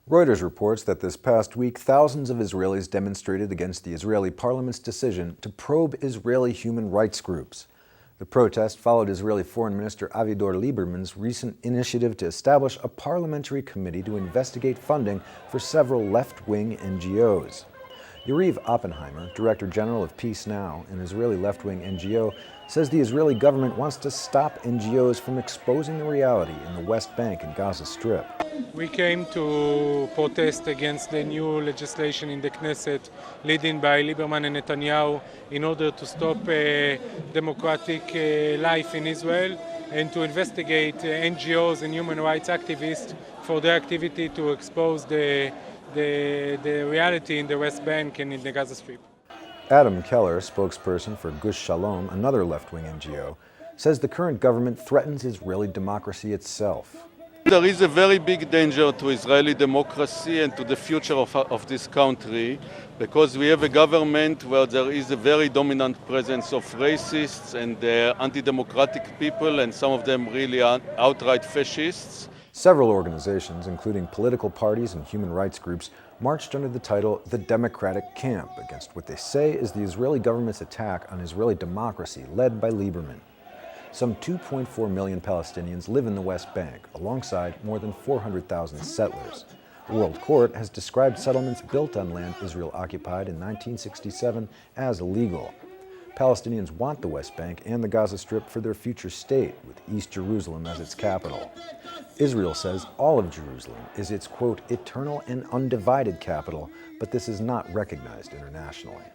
Reuters reports that this past week, thousands of Israelis demonstrated against the Israeli parliament's decision to probe Israeli human rights groups. The protest followed Israeli Foreign Minister Avigdor Lieberman's recent initiative to establish a parliamentary committee to investigate funding for several left-wing NGOs. Yariv Oppenheimer, Director General of Peace Now, an Israeli left-wing NGO, says the Israeli government wants to stop NGOs from exposing the reality in the West Bank and Gaza Strip. We came to protest against the new legislation in the Knesset, led by Lieberman and Netanyahu, in order to stop democratic life in Israel and to investigate NGOs and human rights activists for their activity to expose the reality in the West Bank and in the Gaza Strip. Adam Keller, spokesperson for Gush Shalom, another left-wing NGO, says the current government threatens Israeli democracy itself. There is a very big danger to Israeli democracy and to the future of this country, because we have a government where there is a very dominant presence of racists and anti-democratic people, and some of them really are outright fascists. Several organizations, including political parties and human rights groups, marched under the title The Democratic Camp against what they say is the Israeli government's attack on Israeli democracy led by Lieberman. Some 2.4 million Palestinians live in the West Bank, alongside more than 400,000 settlers. The World Court has described settlements built on land Israel occupied in 1967 as illegal. Palestinians want the West Bank and the Gaza Strip for their future state, with East Jerusalem as its capital. Israel says all of Jerusalem is its, quote, eternal and undivided capital, but this is not recognized internationally.